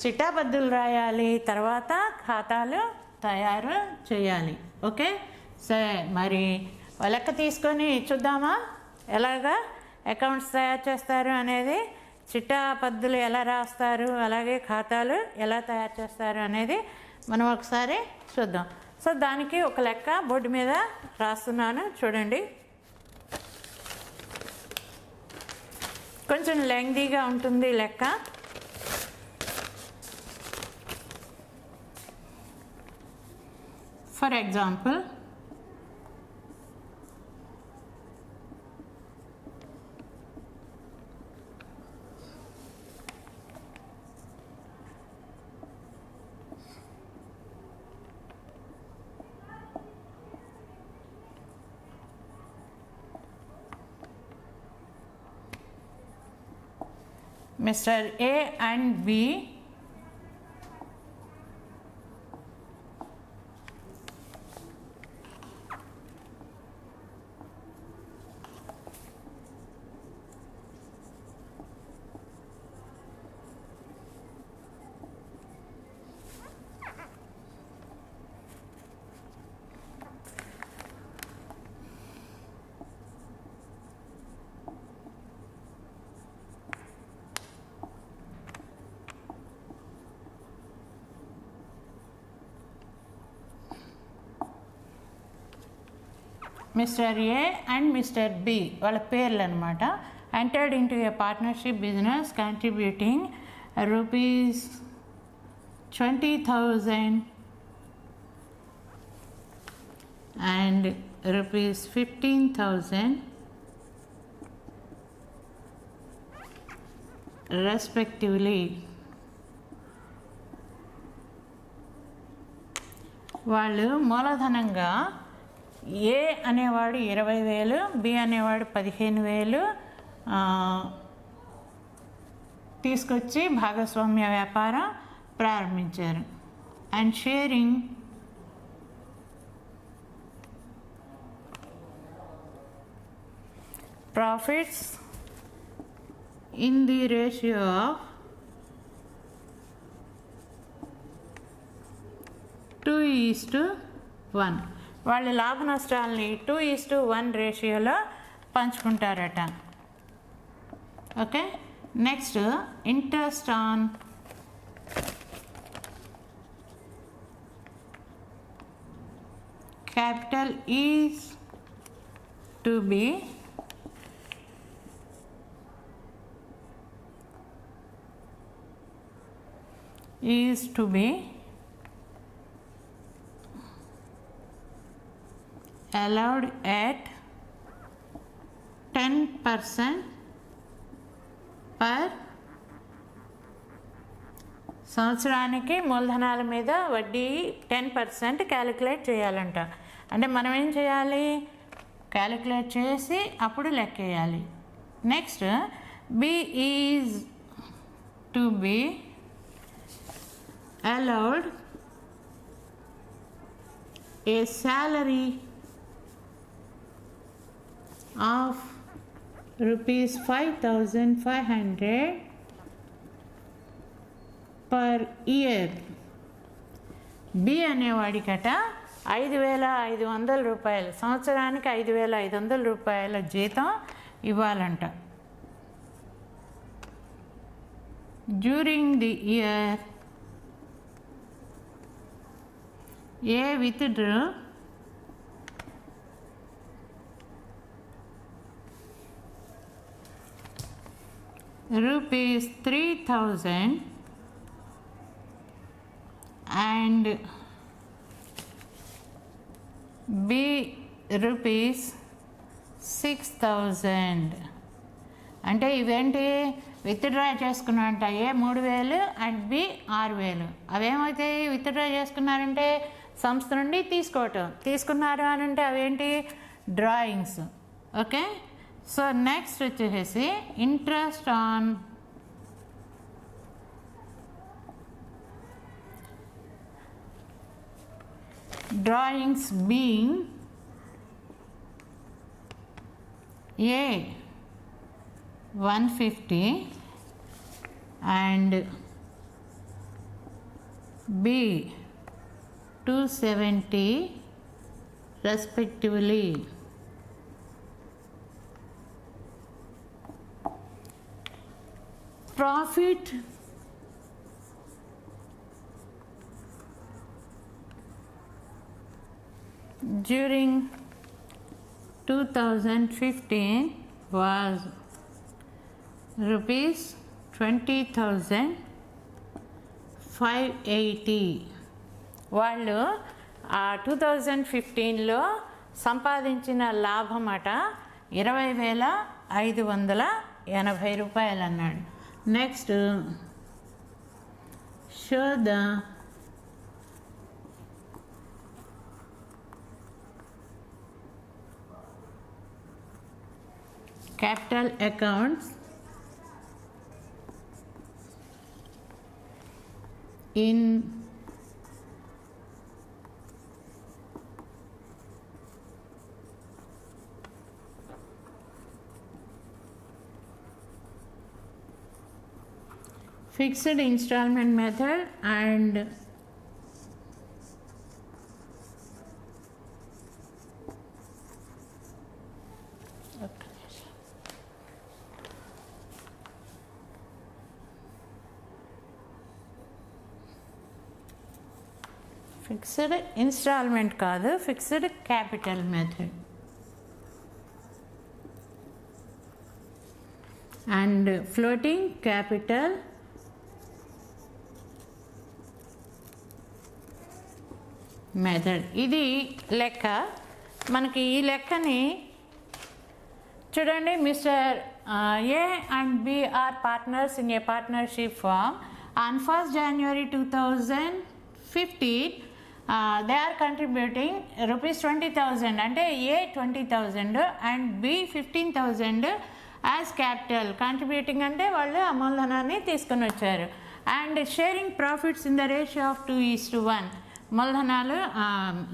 చిట్టాపద్దులు రాయాలి, తర్వాత ఖాతాలు తయారు చేయాలి. ఓకే, సరే మరి లెక్క తీసుకొని చూద్దామా ఎలాగా అకౌంట్స్ తయారు చేస్తారు అనేది, చిట్టాపద్దులు ఎలా రాస్తారు, అలాగే ఖాతాలు ఎలా తయారు చేస్తారు అనేది మనం ఒకసారి చూద్దాం. సో దానికి ఒక లెక్క బోర్డు మీద రాస్తున్నాను చూడండి. కొంచెం లెంగ్దీగా ఉంటుంది లెక్క. For example, Mr. A and B Mr. A and Mr. B వాళ్ళ పేర్లు అనమాట. Entered into A partnership business contributing rupees 20,000 and rupees 15,000 respectively. వాళ్ళు మూలధనంగా ఏ అనేవాడు 20,000, బి అనేవాడు 15,000 తీసుకొచ్చి భాగస్వామ్య వ్యాపారం ప్రారంభించారు. And sharing profits in the ratio of 2:1. వాళ్ళు లాభ నష్టాలని 2:1 రేషియోలో పంచుకుంటారట. Okay, next interest on capital is to be allowed at 10% per సంవత్సరానికి మూలధనాల మీద వడ్డీ 10% క్యాలిక్యులేట్ చేయాలంట. అంటే మనం ఏం చేయాలి, క్యాలిక్యులేట్ చేసి అప్పుడు లెక్కేయాలి. Next B is to be allowed a salary of rupees 5,500 per year. B అనేవాడికట 5,500 రూపాయలు, సంవత్సరానికి 5,500 రూపాయల జీతం ఇవ్వాలంట. During the year A withdrew rupees 3,000 and B rupees 6,000. అంటే ఇవేంటి, విత్డ్రా చేసుకున్నారంట. A 3,000 and B 6,000. అవేమవుతాయి, విత్డ్రా చేసుకున్నారంటే సంస్థ నుండి తీసుకున్నారు అని అంటే అవేంటి, డ్రాయింగ్స్. ఓకే, సో నెక్స్ట్ వచ్చేసి interest on drawings being A 150 and B 270 respectively. Profit during 2015 was rupees 20,580. వాళ్ళు ఆ 2015లో సంపాదించిన లాభం అట 20,580 రూపాయలు అన్నాడు. Next show the capital accounts in fixed installment method and fixed installment కాదు, fixed capital method and floating capital method. ఇది లెక్క. మనకి ఈ లెక్కని చూడండి. Mister A and B are partners in a partnership firm on 1st January 2015. They are contributing rupees 20,000 అంటే A 20,000 and B 15,000 as capital. Contributing అంటే వాళ్ళు మూలధనాన్ని తీసుకొని వచ్చారు. And sharing profits in the ratio of 2:1. మూలధనాలు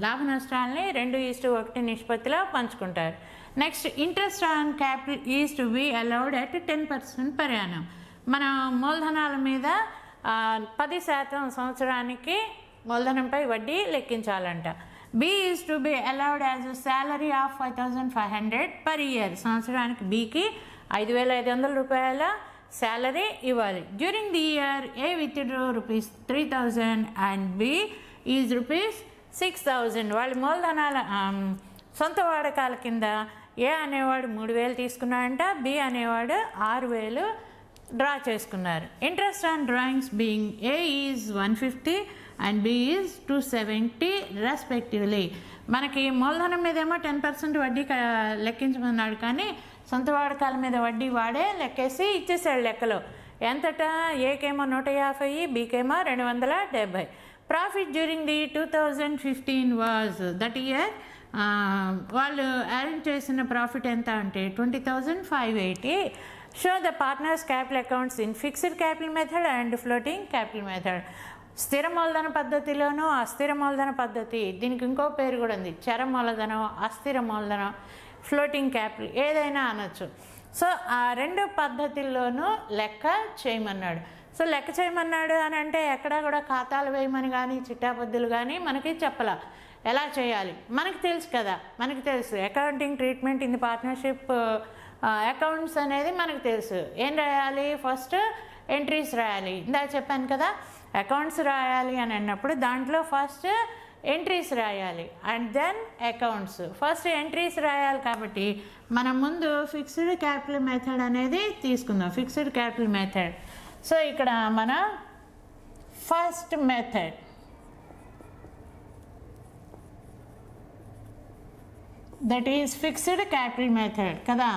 లాభ నష్టాలని 2:1 నిష్పత్తిలో పంచుకుంటారు. Next interest on capital is to be allowed at 10% per annum. మన మూలధనాల మీద 10% సంవత్సరానికి మూలధనంపై వడ్డీ లెక్కించాలంట. B is to be allowed as a salary of 5,500 per year. సంవత్సరానికి బికి 5,500 రూపాయల శాలరీ ఇవ్వాలి. During the year A withdrew rupees 3,000 and B is rupees 6,000. వాళ్ళ మూలధనాల సొంత వాడకాల కింద ఏ అనేవాడు 3,000 తీసుకున్నాడంట, బి అనేవాడు 6,000 డ్రా చేసుకున్నారు. Interest on drawings being A is 150 and B is 270 respectively. మనకి మూలధనం మీదేమో 10% వడ్డీ లెక్కించమన్నాడు, కానీ సొంత వాడకాల మీద వడ్డీ వాడే లెక్కేసి ఇచ్చేసాడు లెక్కలో. ఎంతట ఏకేమో 150, బీకేమో 270. Profit during the 2015 was that year. వాళ్ళు అరేంజ్ చేసిన ప్రాఫిట్ ఎంత అంటే 20,580. Show the partners capital accounts in fixed capital method and floating capital method. స్థిర మూలధన పద్ధతిలోనూ అస్థిర మూలధన పద్ధతి, దీనికి ఇంకో పేరు కూడా ఉంది, చర మూలధనం, అస్థిర మూలధనం, ఫ్లోటింగ్ క్యాపిటల్ ఏదైనా అనొచ్చు. సో ఆ 2 పద్ధతుల్లోనూ లెక్క చేయమన్నాడు. సో లెక్క చేయమన్నాడు అని అంటే ఎక్కడా కూడా ఖాతాలు వేయమని కానీ చిట్టాపద్దులు కానీ మనకి చెప్పలా. ఎలా చేయాలి మనకి తెలుసు కదా, మనకి తెలుసు accounting treatment in the partnership accounts అనేది మనకు తెలుసు. ఏం రాయాలి? ఫస్ట్ ఎంట్రీస్ రాయాలి. ఇందాక చెప్పాను కదా, అకౌంట్స్ రాయాలి అని అన్నప్పుడు దాంట్లో ఫస్ట్ ఎంట్రీస్ రాయాలి and then accounts. First entries రాయాలి కాబట్టి మనం ముందు ఫిక్స్డ్ క్యాపిటల్ మెథడ్ అనేది తీసుకుందాం. Fixed capital method. సో ఇక్కడ మన first method that is fixed capital method కదా.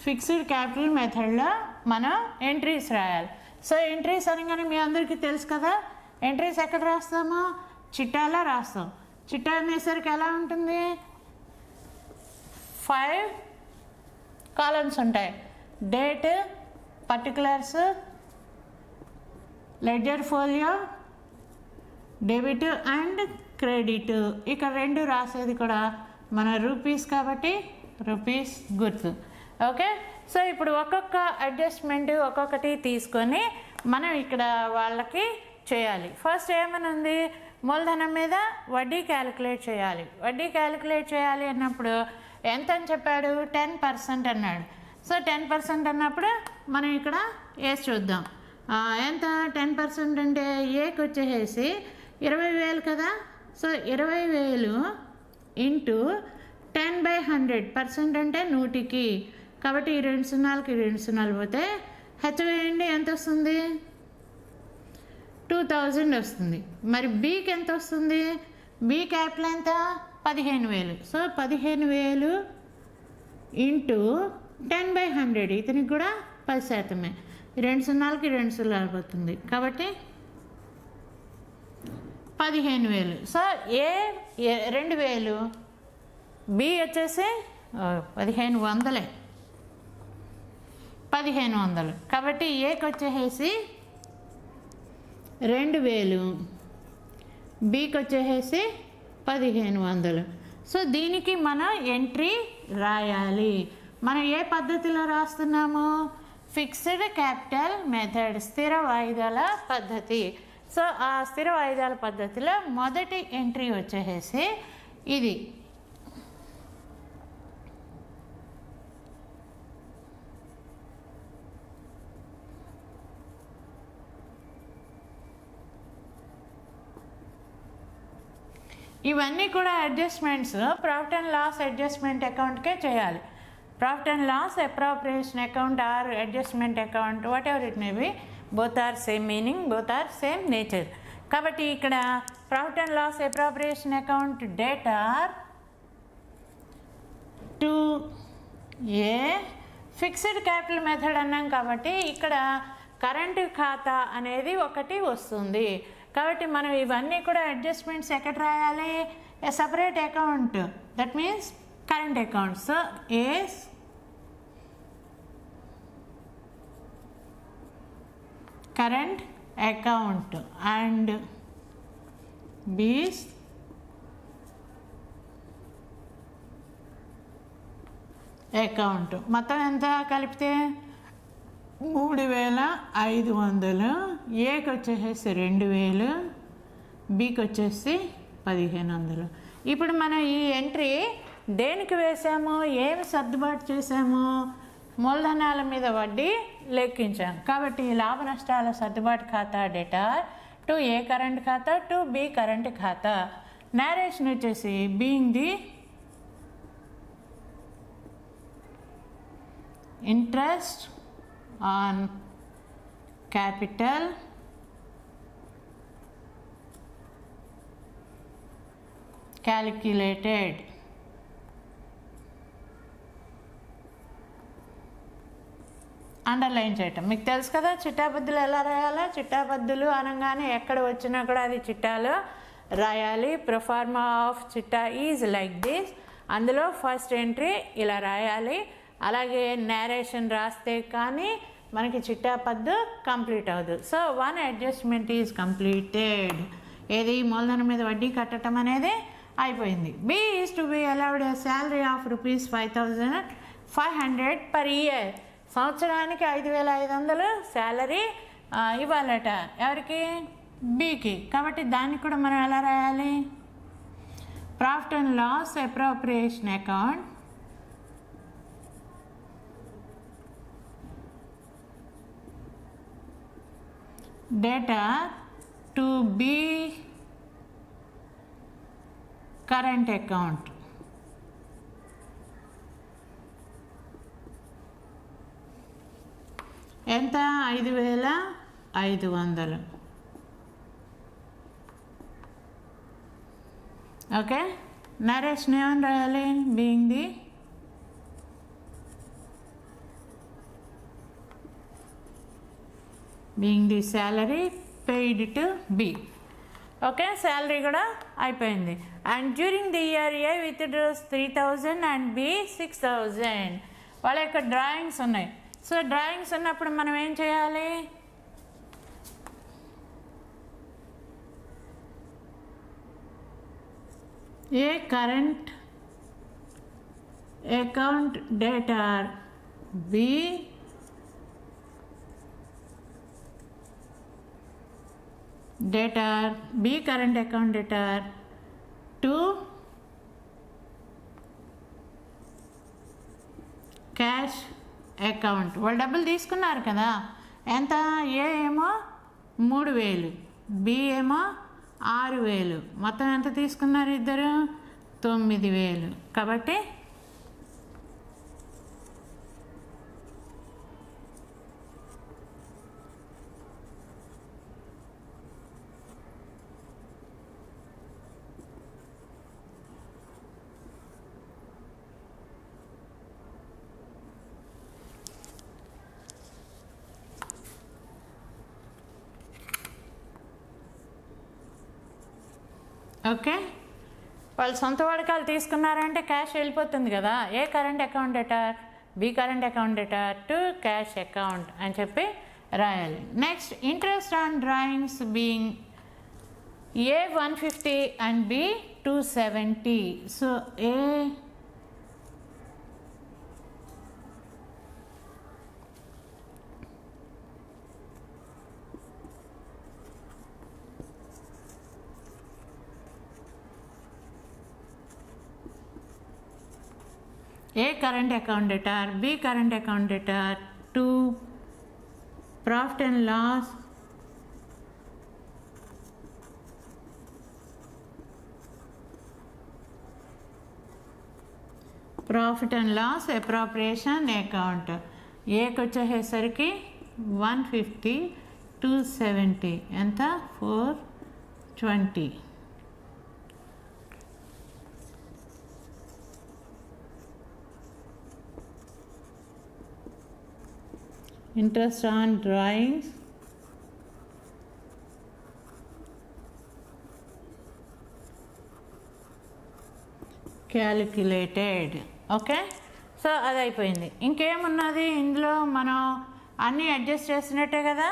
ఫిక్స్డ్ క్యాపిటల్ మెథడ్లో మనం ఎంట్రీస్ రాయాలి. సో ఎంట్రీస్ అనగానే మీ అందరికీ తెలుసు కదా, ఎంట్రీస్ ఎక్కడ రాస్తామో చిట్టాలో రాస్తాం. చిట్టా అనేసరికి ఎలా ఉంటుంది? 5 కాలమ్స్ ఉంటాయి. Date, particulars, ledger folio, debit and credit. ఇక్కడ 2 రాసేది కూడా మన రూపీస్ కాబట్టి రూపీస్ గుర్తు. ఓకే, సో ఇప్పుడు ఒక్కొక్క అడ్జస్ట్మెంట్ ఒక్కొక్కటి తీసుకొని మనం ఇక్కడ వాళ్ళకి చేయాలి. ఫస్ట్ ఏమని ఉంది, మూలధనం మీద వడ్డీ క్యాలిక్యులేట్ చేయాలి. వడ్డీ క్యాలిక్యులేట్ చేయాలి అన్నప్పుడు ఎంత అని చెప్పాడు, 10% అన్నాడు. సో 10% అన్నప్పుడు మనం ఇక్కడ వేసి చూద్దాం. ఎంత 10% అంటే ఏకి వచ్చేసి 20,000 కదా. సో 20,000 ఇంటూ 10/100%, అంటే 100కి. కాబట్టి ఈ 2 సున్నాలకి 2 సున్నాలు పోతే హెచ్ వేయండి, ఎంత వస్తుంది, 2000 వస్తుంది. మరి బీకి ఎంత వస్తుంది, బీ క్యాపిటల్ ఎంత, 15,000. సో 15,000 ఇంటూ 10/100, ఇతనికి కూడా 10%. 2 సున్నాలకి 2 సున్నాలు పోతుంది కాబట్టి 15,000. సో ఏ 2,000, బి వచ్చేసి 1,500. కాబట్టి ఏకి వచ్చేసి 2,000, బీకి వచ్చేసి 1,500. సో దీనికి మనం ఎంట్రీ రాయాలి. మనం ఏ పద్ధతిలో రాస్తున్నాము, ఫిక్స్డ్ క్యాపిటల్ మెథడ్, స్థిర వాయిదాల పద్ధతి. సో ఆ స్థిర వాయిదాల పద్ధతిలో మొదటి ఎంట్రీ వచ్చేసి ఇది. ఇవన్నీ కూడా adjustments profit and loss adjustment అకౌంట్కే చేయాలి. Profit and loss appropriation account or adjustment account, whatever it may be, both are same meaning, both are same nature. కాబట్టి ఇక్కడ profit and loss appropriation account debtor to A fixed capital method అన్నాం కాబట్టి ఇక్కడ current ఖాతా అనేది ఒకటి వస్తుంది. కాబట్టి మనం ఇవన్నీ కూడా అడ్జస్ట్మెంట్స్ ఎక్కడ రాయాలి, a separate account, that means current account. So A's current account and B's account. మొత్తం ఎంత కలిపితే 3,500, ఏకి వచ్చేసి 2,000, బీకి వచ్చేసి 1,500. ఇప్పుడు మనం ఈ ఎంట్రీ దేనికి వేసాము, ఏమి సర్దుబాటు చేసాము, మూలధనాల మీద వడ్డీ లెక్కించాం. కాబట్టి లాభ నష్టాల సర్దుబాటు ఖాతా డేటా టు ఏ కరెంట్ ఖాతా టు బి కరెంట్ ఖాతా. నేరేషన్ వచ్చేసి being the interest on capital calculated underline చేయటం. మీకు తెలుసు కదా చిట్టాబద్దులు ఎలా రాయాలో. చిట్టాబద్దులు అనగానే ఎక్కడ వచ్చినా కూడా అది చిట్టాలో రాయాలి. ప్రొఫార్మా ఆఫ్ చిట్టా ఈజ్ లైక్ దిస్. అందులో ఫస్ట్ ఎంట్రీ ఇలా రాయాలి. అలాగే నేరేషన్ రాస్తే కానీ మనకి చిట్టా పద్దు కంప్లీట్ అవ్వదు. So 1 adjustment is completed. ఏది, మూలధనం మీద వడ్డీ కట్టడం అనేది అయిపోయింది. B is to be allowed a salary of ₹5,500 per year. సంవత్సరానికి 5,500 శాలరీ ఇవ్వాలట. ఎవరికి, బికి. కాబట్టి దాన్ని కూడా మనం ఎలా రాయాలి, profit and loss appropriation account data to be current account. ఎంత, 5,500. ఓకే, నరేషన్ ఏమని రాయాలి, being the salary paid to B. Okay, salary కూడా అయిపోయింది. And during the year A withdraws 3,000 and B 6,000. వాళ్ళ యొక్క డ్రాయింగ్స్ ఉన్నాయి. సో డ్రాయింగ్స్ ఉన్నప్పుడు మనం ఏం చేయాలి, A current account debtor B debtor B current account debtor to cash account. వాళ్ళు డబ్బులు తీసుకున్నారు కదా, ఎంత? ఏ ఏమో 3000, బి ఏమో 6000, మొత్తం ఎంత తీసుకున్నారు ఇద్దరు? 9000. కాబట్టి ఓకే, వాళ్ళు సొంత వాడకాలు తీసుకున్నారంటే క్యాష్ వెళ్ళిపోతుంది కదా. A current account debtor B current account debtor to cash account అని చెప్పి రాయాలి. Next, interest on drawings being A 150 and B 270. So A current account debtor, B current account debtor to profit and loss appropriation account. ఏకి వచ్చేసరికి 150, 270 ఎంత? 420. Interest on drawings calculated. Okay, so అది అయిపోయింది. ఇంకేమున్నది ఇందులో? మనం అన్నీ అడ్జస్ట్ చేసినట్టే కదా.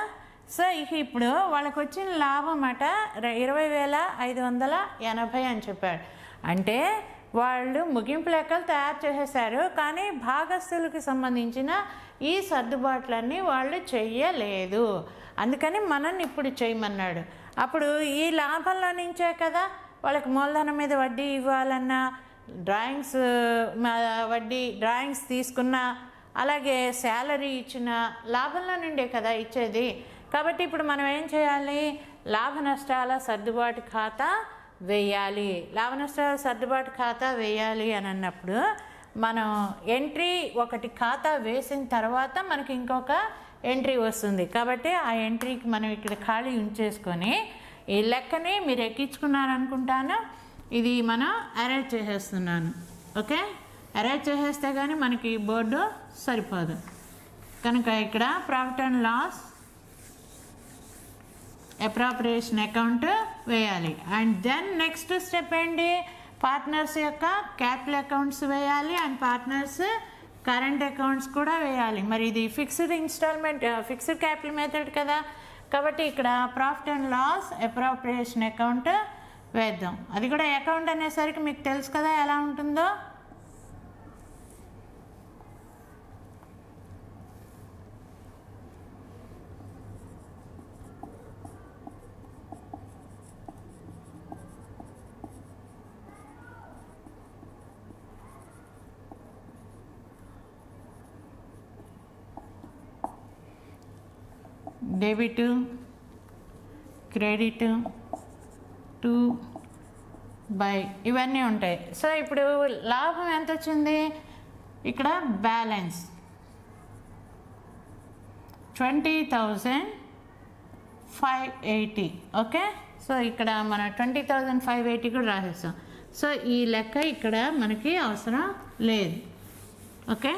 సో ఇప్పుడు వాళ్ళకి వచ్చిన లాభం అట 20,580 అని చెప్పాడు. అంటే వాళ్ళు ముగింపు లెక్కలు తయారు చేసేసారు, కానీ భాగస్తులకు సంబంధించిన ఈ సర్దుబాట్లన్నీ వాళ్ళు చెయ్యలేదు. అందుకని మనల్ని ఇప్పుడు చేయమన్నాడు. అప్పుడు ఈ లాభంలో నుంచే కదా వాళ్ళకి మూలధనం మీద వడ్డీ ఇవ్వాలన్నా, డ్రాయింగ్స్ వడ్డీ డ్రాయింగ్స్ తీసుకున్నా, అలాగే శాలరీ ఇచ్చిన లాభంలో నుండే కదా ఇచ్చేది. కాబట్టి ఇప్పుడు మనం ఏం చేయాలి? లాభ నష్టాల సర్దుబాటు ఖాతా వేయాలి. లాభ నష్టాల సర్దుబాటు ఖాతా వేయాలి అని అన్నప్పుడు మనం ఎంట్రీ ఒకటి ఖాతా వేసిన తర్వాత మనకి ఇంకొక ఎంట్రీ వస్తుంది. కాబట్టి ఆ ఎంట్రీకి మనం ఇక్కడ ఖాళీ ఉంచేసుకొని ఈ లెక్కని మీరు ఎక్కించుకున్నారనుకుంటాను. ఇది మనం అరేంజ్ చేసేస్తున్నాను. ఓకే, అరేంజ్ చేసేస్తే కానీ మనకి బోర్డు సరిపోదు. కనుక ఇక్కడ profit and loss appropriation account వేయాలి. అండ్ దెన్ నెక్స్ట్ స్టెప్ ఏంటి? పార్ట్నర్స్ యొక్క క్యాపిటల్ అకౌంట్స్ వేయాలి అండ్ పార్ట్నర్స్ కరెంట్ అకౌంట్స్ కూడా వేయాలి. మరి ఇది fixed installment, fixed capital method కదా. కాబట్టి ఇక్కడ profit and loss appropriation account వేద్దాం. అది కూడా అకౌంట్ అనేసరికి మీకు తెలుసు కదా ఎలా ఉంటుందో. డెబిట్, క్రెడిట్, టు బై ఇవన్నీ ఉంటాయి. సో ఇప్పుడు లాభం ఎంత వచ్చింది? ఇక్కడ బ్యాలెన్స్ 20,580. ఓకే, సో ఇక్కడ మన 20,580 కూడా రాసేస్తాం. సో ఈ లెక్క ఇక్కడ మనకి అవసరం లేదు. ఓకే,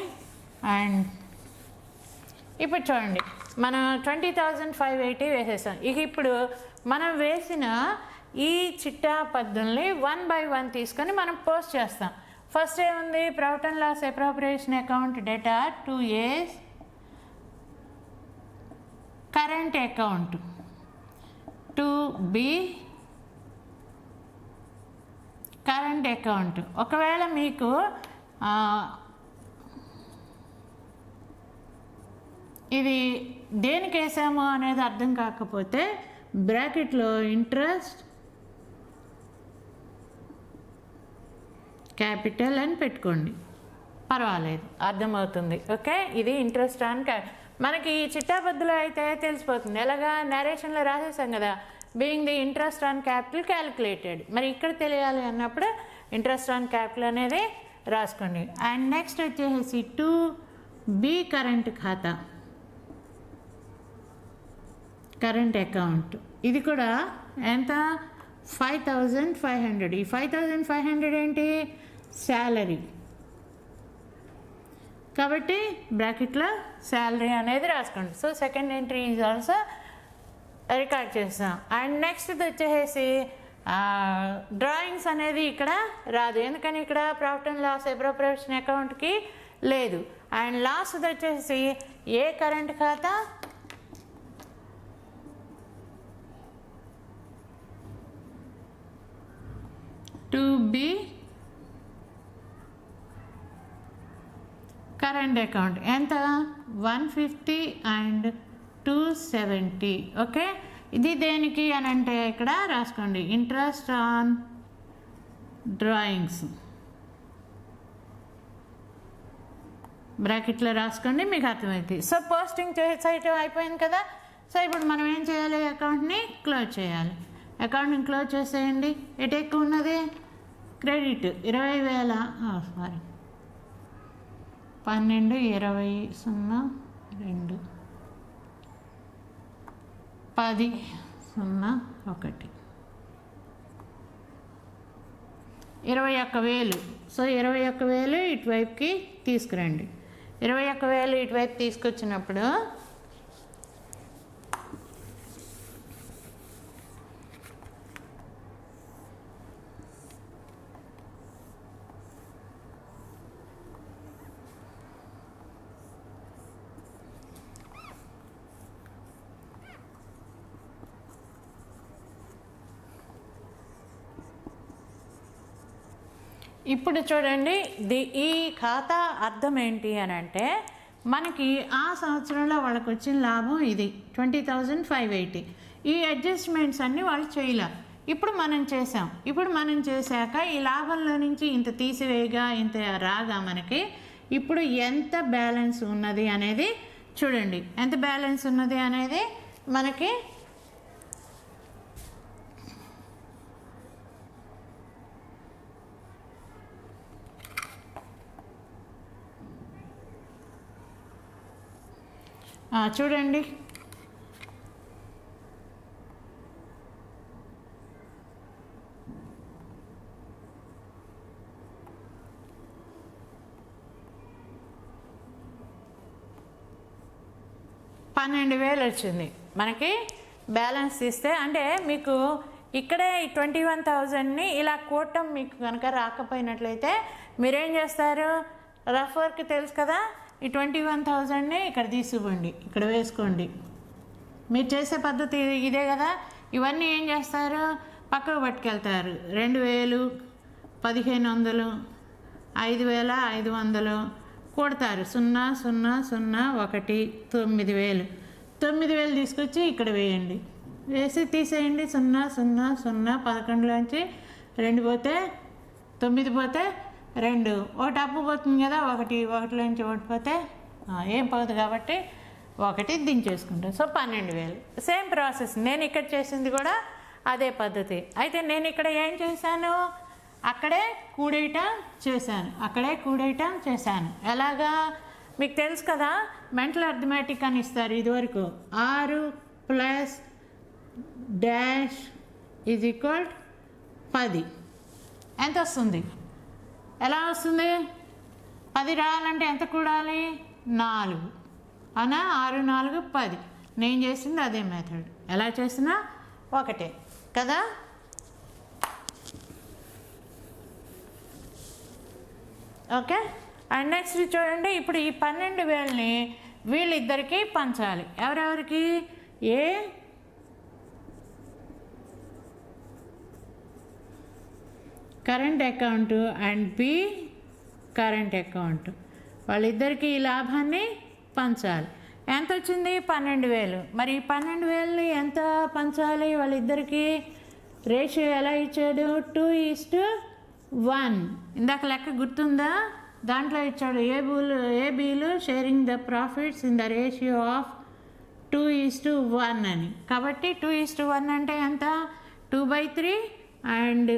అండ్ ఇప్పుడు చూడండి మనం 20,580 వేసేసాం. ఇక ఇప్పుడు మనం వేసిన ఈ చిట్టా పద్ధతుల్ని 1 by 1 తీసుకొని మనం పోస్ట్ చేస్తాం. ఫస్ట్ ఏముంది? Profit and loss appropriation account debtor to A current account to B current account. ఒకవేళ మీకు ఇది దేనికి వేసాము అనేది అర్థం కాకపోతే బ్రాకెట్లో ఇంట్రెస్ట్ క్యాపిటల్ అని పెట్టుకోండి, పర్వాలేదు, అర్థమవుతుంది. ఓకే, ఇది ఇంట్రెస్ట్ ఆన్ మనకి ఈ చిట్టాబద్దులో అయితే తెలిసిపోతుంది. ఎలాగా నరేషన్లో రాసేసాం కదా, being the interest on capital calculated. మరి ఇక్కడ తెలియాలి అన్నప్పుడు ఇంట్రెస్ట్ ఆన్ క్యాపిటల్ అనేది రాసుకోండి. అండ్ నెక్స్ట్ వచ్చేసి 2B కరెంట్ ఖాతా, కరెంట్ అకౌంట్. ఇది కూడా ఎంత? 5500. ఈ 5500 ఏంటి? శాలరీ. కాబట్టి బ్రాకెట్లో శాలరీ అనేది రాసుకోండి. So second entry is also record చేస్తాం. అండ్ నెక్స్ట్ వచ్చేసి డ్రాయింగ్స్ అనేది ఇక్కడ రాదు, ఎందుకని ఇక్కడ ప్రాఫిట్ అండ్ లాస్ అప్రోప్రియేషన్ అకౌంట్కి లేదు. అండ్ లాస్ట్ వచ్చేసి ఏ కరెంట్ ఖాతా? 2B current account. ఎంత? 150 అండ్ 270. ఓకే, ఇది దేనికి అని అంటే ఇక్కడ రాసుకోండి, ఇంట్రెస్ట్ ఆన్ డ్రాయింగ్స్, బ్రాకెట్లో రాసుకోండి, మీకు అర్థమవుతుంది. సో పోస్టింగ్ చేయటం అయిపోయింది కదా. సో ఇప్పుడు మనం ఏం చేయాలి? అకౌంట్ని క్లోజ్ చేయాలి. అకౌంట్ని క్లోజ్ చేసేయండి. ఎటు ఎక్కువ ఉన్నది? Credit 20,000, sorry 12, 20, 0, 2, 10, 0, 1, 21,000. సో 21,000 ఇటువైపుకి తీసుకురండి. 21,000 ఇటువైపు తీసుకొచ్చినప్పుడు ఇప్పుడు చూడండి, ఈ ఖాతా అర్థం ఏంటి అని అంటే, మనకి ఆ సంవత్సరంలో వాళ్ళకి వచ్చిన లాభం ఇది 20,580. ఈ అడ్జస్ట్మెంట్స్ అన్నీ వాళ్ళు చేయలే. ఇప్పుడు మనం చేసాం. ఇప్పుడు మనం చేశాక ఈ లాభంలో నుంచి ఇంత తీసివేయగా ఇంత రాగా మనకి ఇప్పుడు ఎంత బ్యాలెన్స్ ఉన్నది అనేది చూడండి. ఎంత బ్యాలెన్స్ ఉన్నది అనేది మనకి చూడండి. $12,000 వచ్చింది మనకి బ్యాలెన్స్ తీస్తే. అంటే మీకు ఇక్కడే ఈ 21,000ని ఇలా కూడటం మీకు కనుక రాకపోయినట్లయితే మీరేం చేస్తారు? రఫ్ వర్క్ తెలుసు కదా, ఈ 21,000ని ఇక్కడ తీసుకుపోండి, ఇక్కడ వేసుకోండి. మీరు చేసే పద్ధతి ఇదే కదా. ఇవన్నీ ఏం చేస్తారు? పక్కకు పట్టుకెళ్తారు. 2,000, 1,500, 5,500 కూడతారు. 0, 0, 0, 1, 9,000. 9,000 తీసుకొచ్చి ఇక్కడ వేయండి. వేసి తీసేయండి. 0, 0, 0, 11లోంచి 2 పోతే 9 పోతే 2, ఒకటి అప్పు పోతుంది కదా, 1లోంచి 1 పోతే ఏం పోదు కాబట్టి 1 దించేసుకుంటాం. సో 12,000. సేమ్ ప్రాసెస్ నేను ఇక్కడ చేసింది కూడా అదే పద్ధతి. అయితే నేను ఇక్కడ ఏం చేశాను? అక్కడే కూడేయటం చేశాను, అక్కడే కూడేయటం చేశాను. ఎలాగా మీకు తెలుసు కదా, మెంటల్ అర్థమెటిక్ అని ఇస్తారు ఇదివరకు. 6 ప్లస్ డాష్ ఈజ్ ఈక్వల్ 10. ఎంత వస్తుంది? ఎలా వస్తుంది? 10 రావాలంటే ఎంత కూడాలి? 4. అవునా? 6, 4, 10. నేను చేసింది అదే మెథడ్. ఎలా చేసినా ఒకటే కదా. ఓకే. అండ్ నెక్స్ట్ చూడండి, ఇప్పుడు ఈ 12,000ని వీళ్ళిద్దరికీ పంచాలి. ఎవరెవరికి? A current account and B current account. వాళ్ళిద్దరికీ ఈ లాభాన్ని పంచాలి. ఎంత వచ్చింది? 12,000. మరి 12,000 ఎంత పంచాలి వాళ్ళిద్దరికీ? రేషియో ఎలా ఇచ్చాడు? 2:1. ఇందాక లెక్క గుర్తుందా? దాంట్లో ఇచ్చాడు ఏబీలు sharing the profits in the ratio of 2:1 అని. కాబట్టి 2:1 అంటే ఎంత? 2/3 అండ్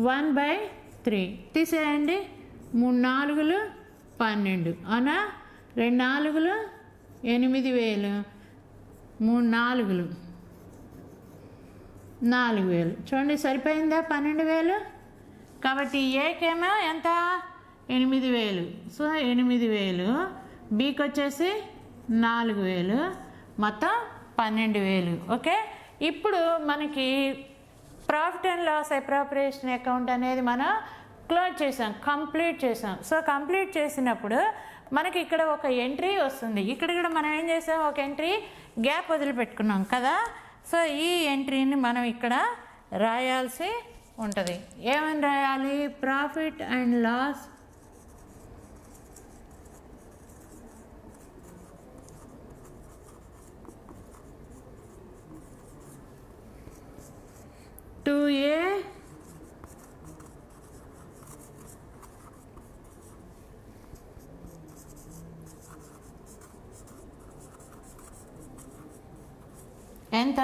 1/3 తీసేయండి. 3 4 12 అవునా? 2 4 8,000, 3 4 4,000. చూడండి సరిపోయిందా? 12,000. కాబట్టి ఏకేమో ఎంత? 8,000. సో 8,000, బీకి వచ్చేసి 4,000, మొత్తం 12,000. ఓకే, ఇప్పుడు మనకి profit and loss appropriation account అనేది మనం క్లోజ్ చేసాం, కంప్లీట్ చేసాం. సో కంప్లీట్ చేసినప్పుడు మనకి ఇక్కడ ఒక ఎంట్రీ వస్తుంది. ఇక్కడ కూడా మనం ఏం చేసాం? ఒక ఎంట్రీ గ్యాప్ వదిలిపెట్టుకున్నాం కదా. సో ఈ ఎంట్రీని మనం ఇక్కడ రాయాల్సి ఉంటుంది. ఏమని రాయాలి? ప్రాఫిట్ అండ్ లాస్ టు ఏ ఎంత?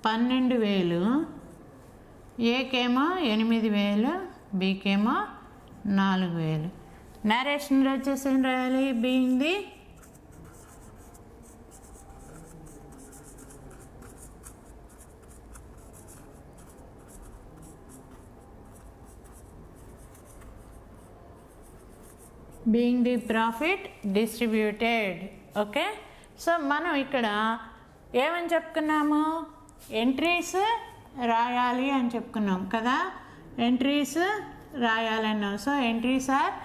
12,000, ఏకేమో 8,000, బీకేమో 4,000. నరేషన్లో వచ్చేసి ఏం రాయాలి? Being the profit distributed. Okay, so మనం ఇక్కడ ఏమని చెప్పుకున్నాము? ఎంట్రీస్ రాయాలి అని చెప్పుకున్నాం కదా. ఎంట్రీస్ రాయాలన్నాం. So entries are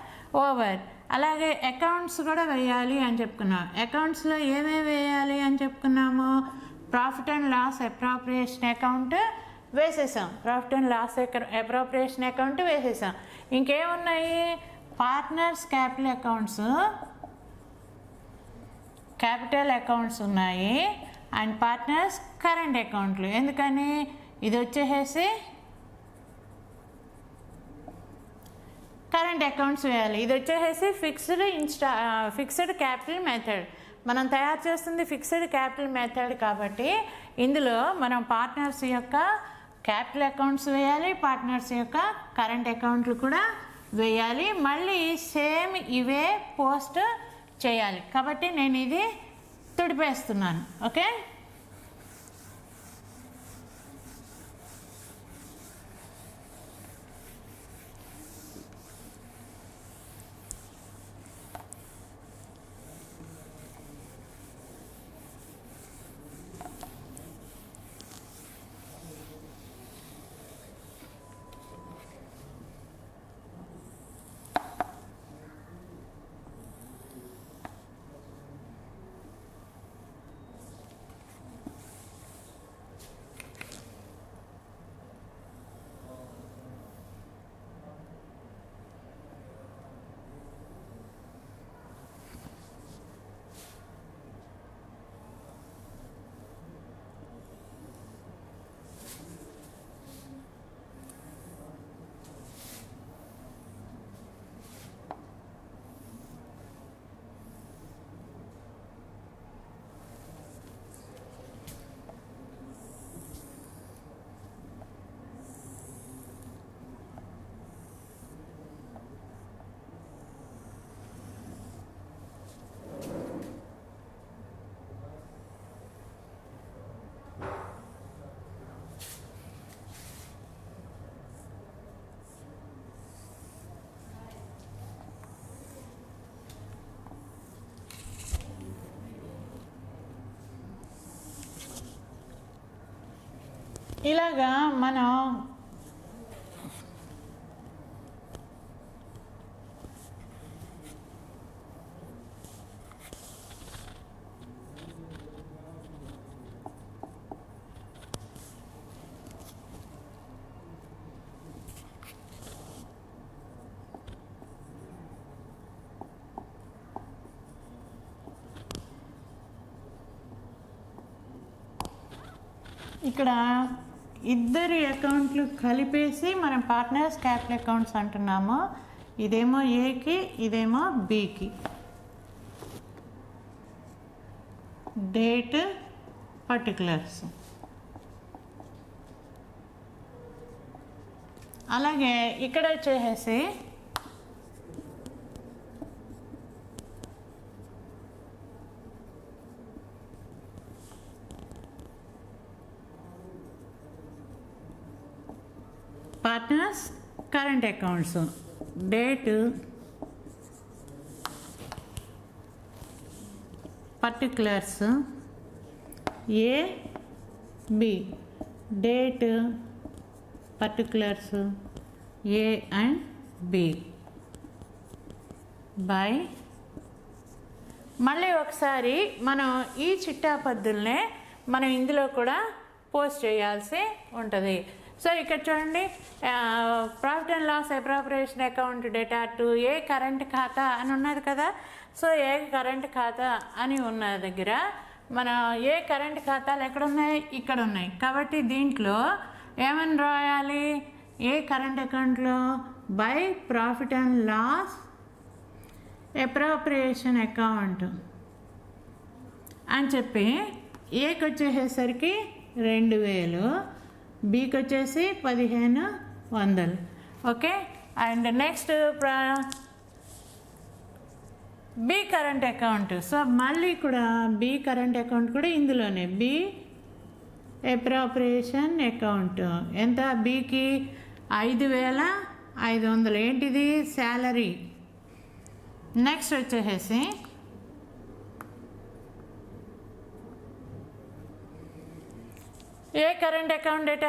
over. అలాగే అకౌంట్స్ కూడా వేయాలి అని చెప్పుకున్నాం. అకౌంట్స్లో ఏమేమి వేయాలి అని చెప్పుకున్నాము? Profit and loss appropriation account వేసేసాం. Profit and loss appropriation account వేసేసాం. ఇంకేమున్నాయి? పార్ట్నర్స్ క్యాపిటల్ అకౌంట్స్ ఉన్నాయి అండ్ పార్ట్నర్స్ కరెంట్ అకౌంట్లు. ఎందుకని? ఇది వచ్చేసి కరెంట్ అకౌంట్స్ వేయాలి. ఇది వచ్చేసి ఫిక్స్డ్ క్యాపిటల్ మెథడ్. మనం తయారు చేస్తుంది ఫిక్స్డ్ క్యాపిటల్ మెథడ్ కాబట్టి ఇందులో మనం పార్ట్నర్స్ యొక్క క్యాపిటల్ అకౌంట్స్ వేయాలి, పార్ట్నర్స్ యొక్క కరెంట్ అకౌంట్లు కూడా వేయాలి. మళ్ళీ సేమ్ ఇవే పోస్ట్ చేయాలి. కాబట్టి నేను ఇది తుడిపేస్తున్నాను. ఓకే, ఇలాగా మనం ఇక్కడ ఇద్దరి అకౌంట్లు కలిపేసి మనం పార్ట్నర్స్ క్యాపిటల్ అకౌంట్స్ అంటున్నాము. ఇదేమో ఏకి, ఇదేమో బికి. Date, particulars. అలాగే ఇక్కడ వచ్చేసి partners current accounts. Date, particulars A B. Date, particulars A and B by. మళ్ళీ ఒకసారి మనం ఈ చిట్టా పద్ధతులనే మనం ఇందులో కూడా పోస్ట్ చేయాల్సి ఉంటుంది. సో ఇక్కడ చూడండి, profit and loss appropriation account data to A current ఖాతా అని ఉన్నది కదా. సో ఏ కరెంట్ ఖాతా అని ఉన్న దగ్గర మన ఏ కరెంట్ ఖాతాలు ఎక్కడున్నాయి? ఇక్కడ ఉన్నాయి. కాబట్టి దీంట్లో ఏమని రాయాలి? ఏ కరెంట్ అకౌంట్లో by profit and loss appropriation account అని చెప్పి ఏకి వచ్చేసరికి 2000, బికి వచ్చేసి 1500. Okay. And next B current account. So మళ్ళీ కూడా బి కరెంట్ అకౌంట్ కూడా ఇందులోనే బి అప్రాప్రియేషన్ అకౌంట్. ఎంత? బికి 5500. ఏంటిది? శాలరీ. నెక్స్ట్ వచ్చేసి A current account debtor,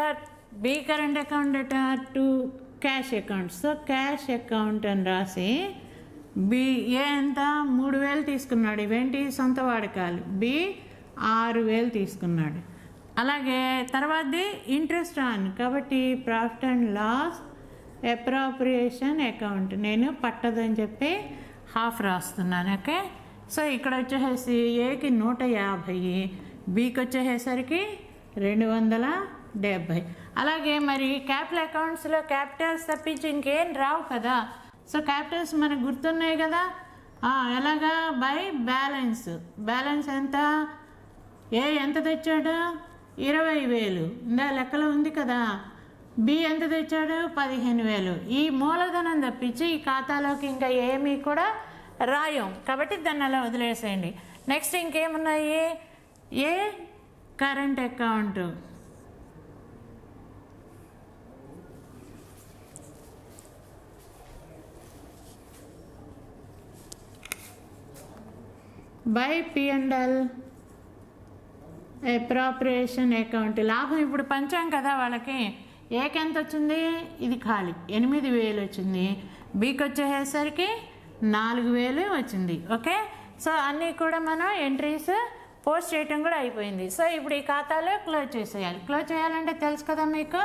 B current account data to cash account. So cash account అని రాసి బి ఏ ఎంత? 3000 తీసుకున్నాడు. ఇవేంటి? సొంత వాడకాలు. బి 6000 తీసుకున్నాడు. అలాగే తర్వాతది ఇంట్రెస్ట్ ఆన్. కాబట్టి profit and loss appropriation account నేను పట్టదని చెప్పి హాఫ్ రాస్తున్నాను. ఓకే. సో ఇక్కడ వచ్చేసి ఏకి 150, బికి వచ్చేసరికి 270. అలాగే మరి క్యాపిటల్ అకౌంట్స్లో క్యాపిటల్స్ తప్పించి ఇంకేం రావు కదా. సో క్యాపిటల్స్ మనకు గుర్తున్నాయి కదా. ఎలాగా? By balance. బ్యాలెన్స్ ఎంత? ఏ ఎంత తెచ్చాడు? 20000. ఇందా లెక్కలో ఉంది కదా. బి ఎంత తెచ్చాడు? 15000. ఈ మూలధనం తప్పించి ఈ ఖాతాలోకి ఇంకా ఏమీ కూడా రాయం. కాబట్టి దాన్ని అలా వదిలేసేయండి. నెక్స్ట్ ఇంకేమున్నాయి? A current account. By P&L appropriation account. లాభం ఇప్పుడు పంచాం కదా వాళ్ళకి. ఏకి ఎంత వచ్చింది? ఇది ఖాళీ 8000 వచ్చింది. బికి వచ్చేసరికి 4000 వచ్చింది. ఓకే. సో అన్నీ కూడా మనం ఎంట్రీస్ పోస్ట్ చేయటం కూడా అయిపోయింది. సో ఇప్పుడు ఈ ఖాతాలో క్లోజ్ చేసేయాలి. క్లోజ్ చేయాలంటే తెలుసు కదా మీకు,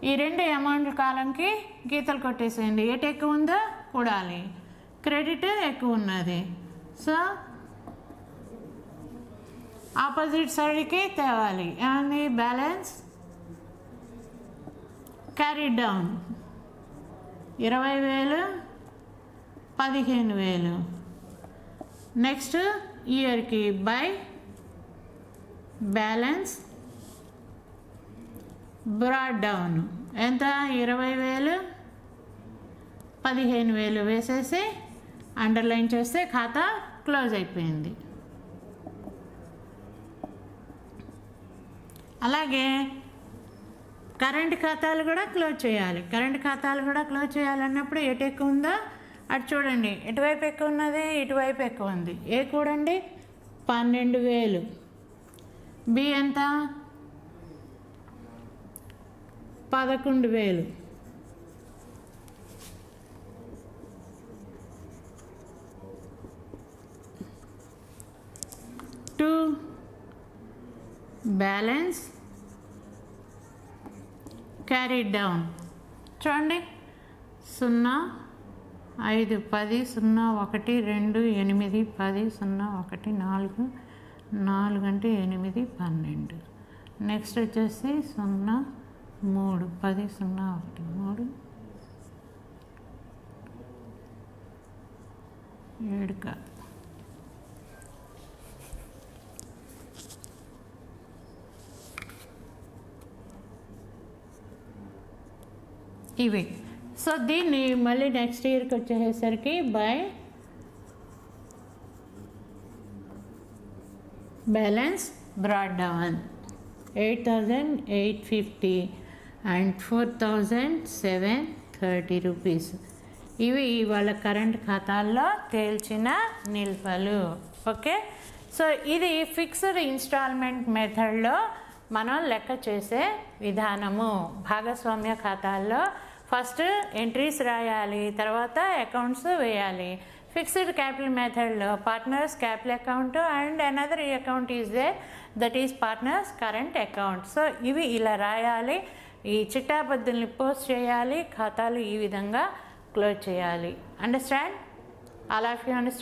ఈ 2 అమౌంట్ కాలంకి గీతలు కొట్టేసేయండి. ఏటి ఎక్కువ ఉందో కూడాలి, క్రెడిట్ ఎక్కువ ఉన్నది. సో ఆపోజిట్ సైడ్కి తేవాలి. ఏమంది? Balance carry down. 20000, 15000. నెక్స్ట్ ఇయర్కి బై బ్యాలెన్స్ బ్రాడ్ డౌన్. ఎంత? 20000, 15000 వేసేసి అండర్లైన్ చేస్తే ఖాతా క్లోజ్ అయిపోయింది. అలాగే కరెంట్ ఖాతాలు కూడా క్లోజ్ చేయాలి. కరెంట్ ఖాతాలు కూడా క్లోజ్ చేయాలన్నప్పుడు ఎటు ఎక్కువ ఉందో అటు చూడండి. ఎటువైపు ఎక్కువ ఉన్నది? ఇటువైపు ఎక్కువ ఉంది. ఏ కూడండి? 12000. బి ఎంత? 11000. To balance carry down. చూడండి 0, 5, 10, 0, 1, 2, 8, 10, 0, 1, 4, 4 అంటే 8, 12, నెక్స్ట్ వచ్చేసి 0 3 10 0 1 3 7 ఇవి. సో దీన్ని మళ్ళీ నెక్స్ట్ ఇయర్కి వచ్చేసరికి by balance broad down 8,850 and 4,730 rupees. ఇవి వాళ్ళ కరెంట్ ఖాతాల్లో తేల్చిన నిల్వలు. ఓకే, సో ఇది ఫిక్స్డ్ ఇన్స్టాల్మెంట్ మెథడ్లో మనం లెక్క చేసే విధానము. భాగస్వామ్య ఖాతాల్లో ఫస్ట్ ఎంట్రీస్ రాయాలి, తర్వాత అకౌంట్స్ వేయాలి. ఫిక్స్డ్ క్యాపిటల్ మెథడ్లో partners capital account and another account is there, that is partners current account. So ఇవి ఇలా రాయాలి, ఈ చిట్టాబద్దుల్ని పోస్ట్ చేయాలి, ఖాతాలు ఈ విధంగా క్లోజ్ చేయాలి. Understand? All of you understand?